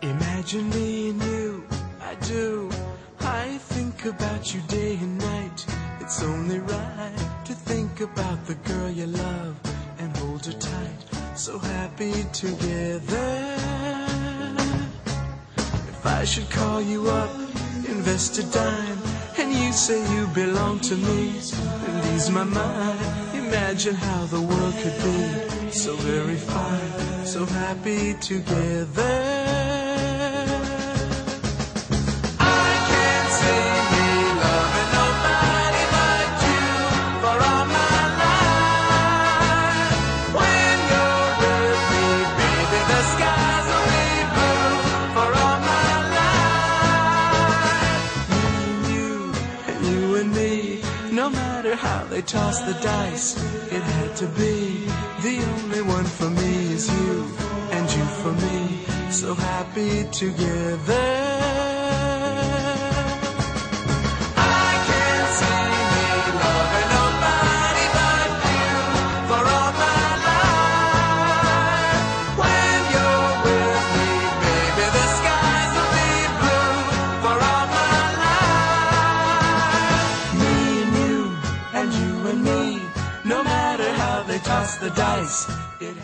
Imagine me and you, I do. I think about you day and night. It's only right to think about the girl you love and hold her tight. So happy together. If I should call you up, invest a dime, and you say you belong to me, and ease my mind. Imagine how the world could be so very fine, so happy together. No matter how they toss the dice, it had to be. The only one for me is you, and you for me, so happy together. I can't see me loving nobody but you for all my life. When you're with me, baby, the skies will be blue for all my life. Me and you and me, no matter how they toss the dice, it